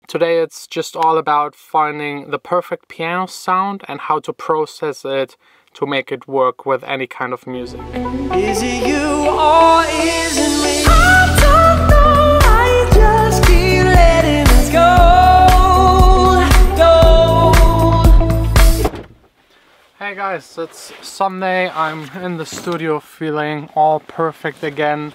Today it's just all about finding the perfect piano sound and how to process it to make it work with any kind of music. Is it you or is it me? I don't know, I just keep letting us go. Hey guys, it's Sunday. I'm in the studio feeling all perfect again.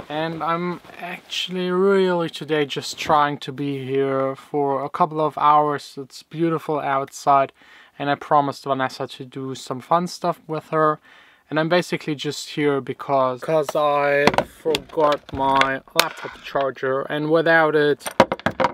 And I'm actually really today just trying to be here for a couple of hours. It's beautiful outside and I promised Vanessa to do some fun stuff with her. And I'm basically just here because I forgot my laptop charger, and without it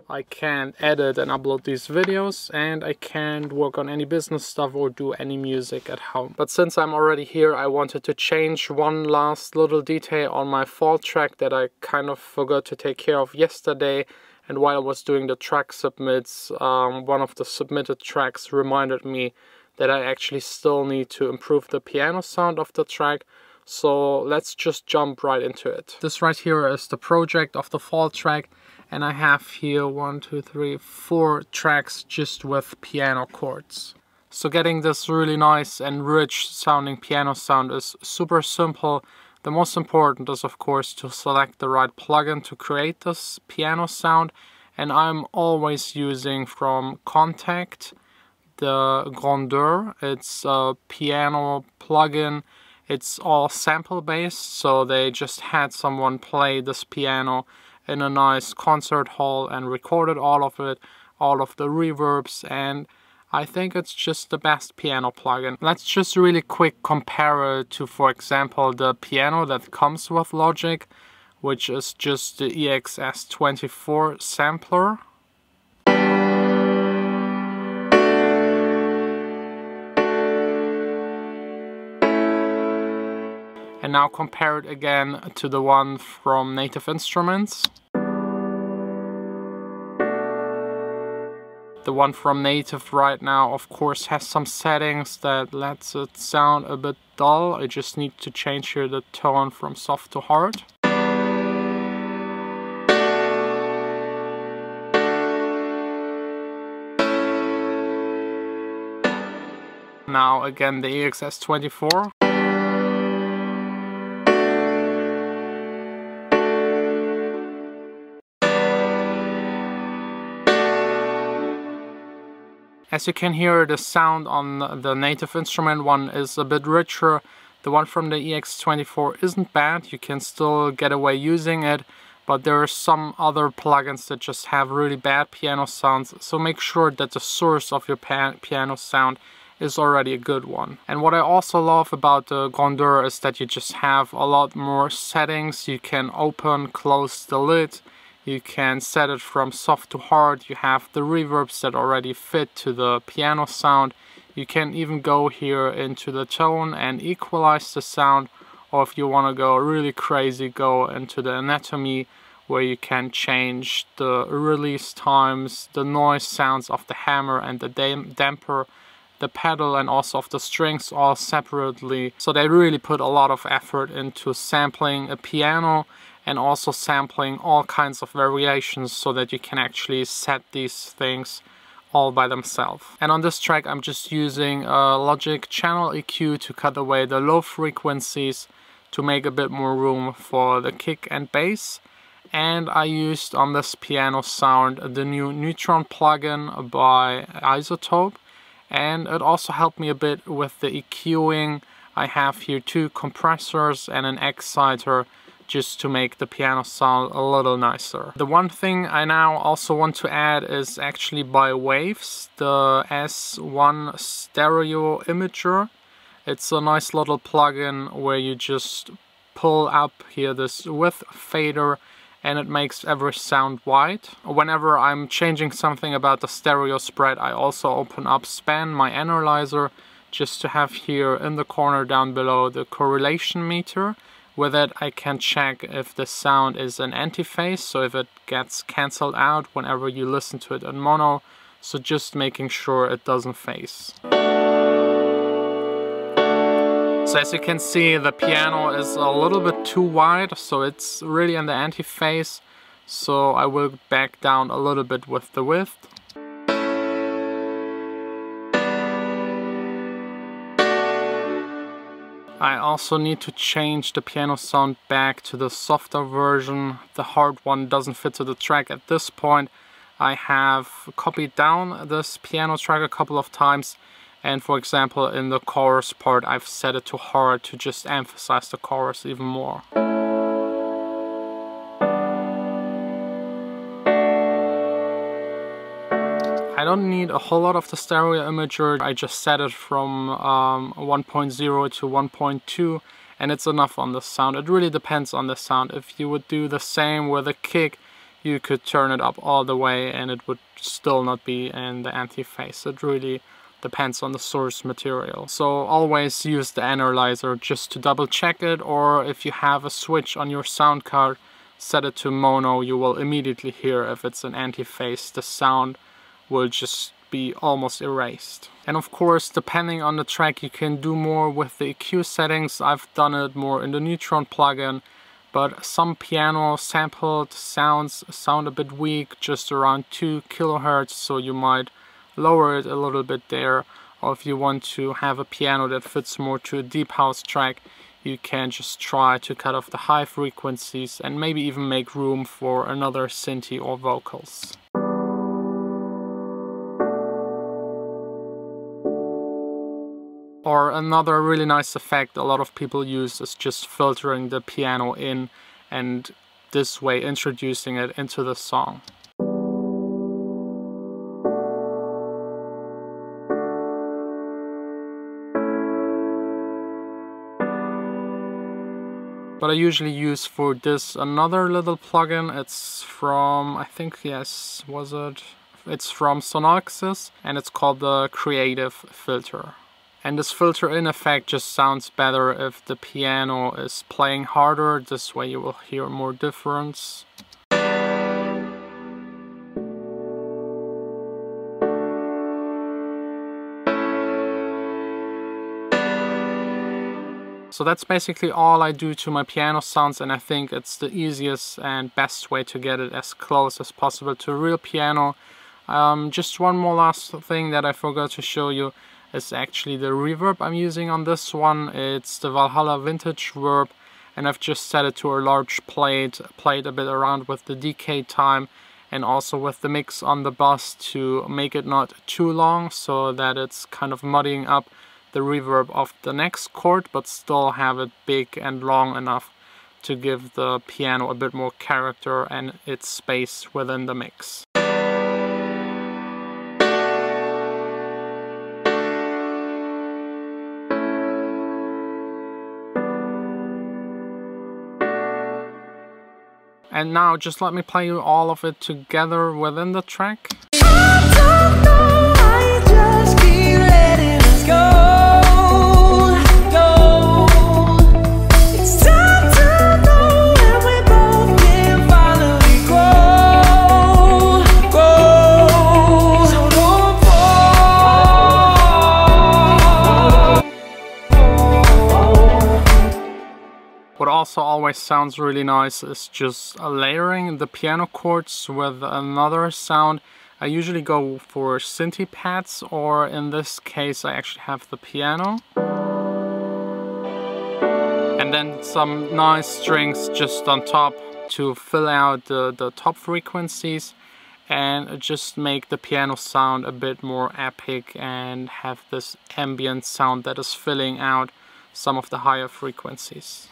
I can't edit and upload these videos, and I can't work on any business stuff or do any music at home. But since I'm already here, I wanted to change one last little detail on my fall track that I kind of forgot to take care of yesterday. And while I was doing the track submits, one of the submitted tracks reminded me that I actually still need to improve the piano sound of the track. So let's just jump right into it. This right here is the project of the fall track. And I have here 4 tracks just with piano chords. So getting this really nice and rich sounding piano sound is super simple. The most important is of course to select the right plugin to create this piano sound. And I'm always using from Contact the Grandeur. It's a piano plugin. It's all sample based, so they just had someone play this piano in a nice concert hall and recorded all of it, all of the reverbs, and I think it's just the best piano plugin. Let's just really quick compare it to, for example, the piano that comes with Logic, which is just the EXS24 sampler. And now compare it again to the one from Native Instruments. The one from Native right now, of course, has some settings that lets it sound a bit dull. I just need to change here the tone from soft to hard. Now again the EXS24. As you can hear, the sound on the Native Instrument one is a bit richer. The one from the EX24 isn't bad, you can still get away using it, but there are some other plugins that just have really bad piano sounds, so make sure that the source of your piano sound is already a good one. And what I also love about the Grandeur is that you just have a lot more settings. You can open, close the lid. You can set it from soft to hard. You have the reverbs that already fit to the piano sound. You can even go here into the tone and equalize the sound, or if you want to go really crazy, go into the anatomy where you can change the release times, the noise sounds of the hammer and the damper, the pedal and also of the strings all separately. So they really put a lot of effort into sampling a piano and also sampling all kinds of variations so that you can actually set these things all by themselves. And on this track I'm just using a Logic channel EQ to cut away the low frequencies to make a bit more room for the kick and bass. And I used on this piano sound the new Neutron plugin by Isotope, and it also helped me a bit with the EQing. I have here 2 compressors and an exciter just to make the piano sound a little nicer. The one thing I now also want to add is actually by Waves, the S1 stereo imager. It's a nice little plugin where you just pull up here this width fader and it makes every sound white. Whenever I'm changing something about the stereo spread, I also open up Span, my analyzer, just to have here in the corner down below the correlation meter. With it I can check if the sound is an antiphase, so if it gets cancelled out whenever you listen to it in mono, so just making sure it doesn't phase. So as you can see, the piano is a little bit too wide, so it's really in the antiphase. so I will back down a little bit with the width. I also need to change the piano sound back to the softer version. The hard one doesn't fit to the track at this point. I have copied down this piano track a couple of times, and for example in the chorus part I've set it to hard to just emphasize the chorus even more. I don't need a whole lot of the stereo imager. I just set it from 1.0 to 1.2 and it's enough on the sound. It really depends on the sound. If you would do the same with a kick, you could turn it up all the way and it would still not be in the anti-phase. It really depends on the source material. So always use the analyzer just to double check it, or if you have a switch on your sound card, set it to mono. You will immediately hear if it's an anti-phase. The sound will just be almost erased. And of course, depending on the track, you can do more with the EQ settings. I've done it more in the Neutron plugin, but some piano sampled sounds sound a bit weak, just around 2 kHz, so you might lower it a little bit there. Or if you want to have a piano that fits more to a deep house track, you can just try to cut off the high frequencies and maybe even make room for another synth or vocals. Or another really nice effect a lot of people use is just filtering the piano in and this way introducing it into the song. But I usually use for this another little plugin. It's from, I think, yes, was it? It's from Sonalxis and it's called the Creative Filter. And this filter in effect just sounds better if the piano is playing harder. This way you will hear more difference. So that's basically all I do to my piano sounds, and I think it's the easiest and best way to get it as close as possible to a real piano. Just one more last thing that I forgot to show you is actually the reverb I'm using on this one. It's the Valhalla Vintage Verb, and I've just set it to a large plate, played a bit around with the decay time and also with the mix on the bus to make it not too long, so that it's kind of muddying up the reverb of the next chord, but still have it big and long enough to give the piano a bit more character and its space within the mix. And now just let me play you all of it together within the track. What also always sounds really nice is just layering the piano chords with another sound. I usually go for synthy pads, or in this case I actually have the piano. And then some nice strings just on top to fill out the top frequencies and just make the piano sound a bit more epic and have this ambient sound that is filling out some of the higher frequencies.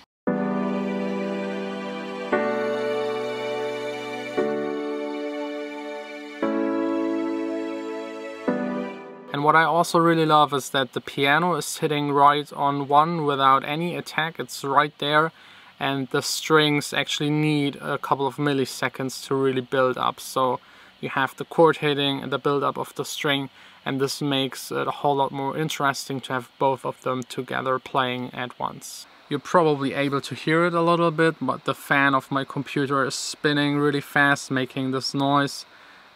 And what I also really love is that the piano is hitting right on one without any attack. It's right there, and the strings actually need a couple of milliseconds to really build up. So you have the chord hitting and the build up of the string, and this makes it a whole lot more interesting to have both of them together playing at once. You're probably able to hear it a little bit, but the fan of my computer is spinning really fast, making this noise.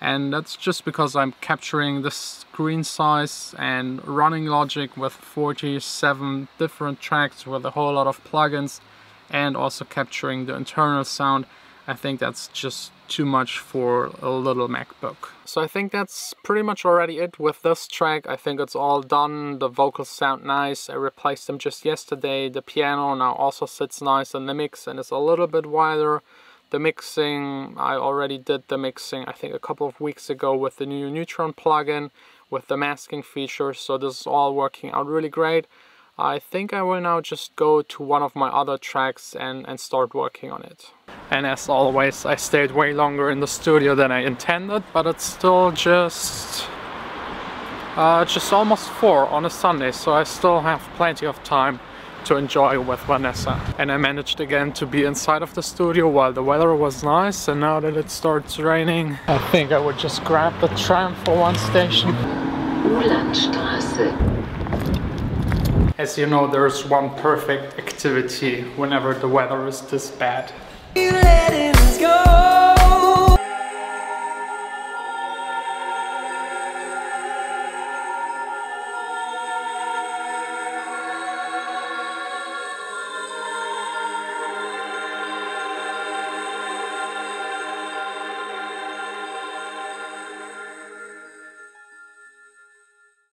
And that's just because I'm capturing the screen size and running Logic with 47 different tracks with a whole lot of plugins, and also capturing the internal sound. I think that's just too much for a little MacBook. So I think that's pretty much already it with this track. I think it's all done. The vocals sound nice. I replaced them just yesterday. The piano now also sits nice in the mix and it's a little bit wider. The mixing, I already did the mixing I think a couple of weeks ago with the new Neutron plugin with the masking features, so this is all working out really great. I think I will now just go to one of my other tracks and start working on it. And as always, I stayed way longer in the studio than I intended, but it's still just almost 4 on a Sunday, so I still have plenty of time to enjoy with Vanessa. And I managed again to be inside of the studio while the weather was nice, and now that it starts raining, I think I would just grab the tram for one station. As you know, there's one perfect activity whenever the weather is this bad. Letting us go.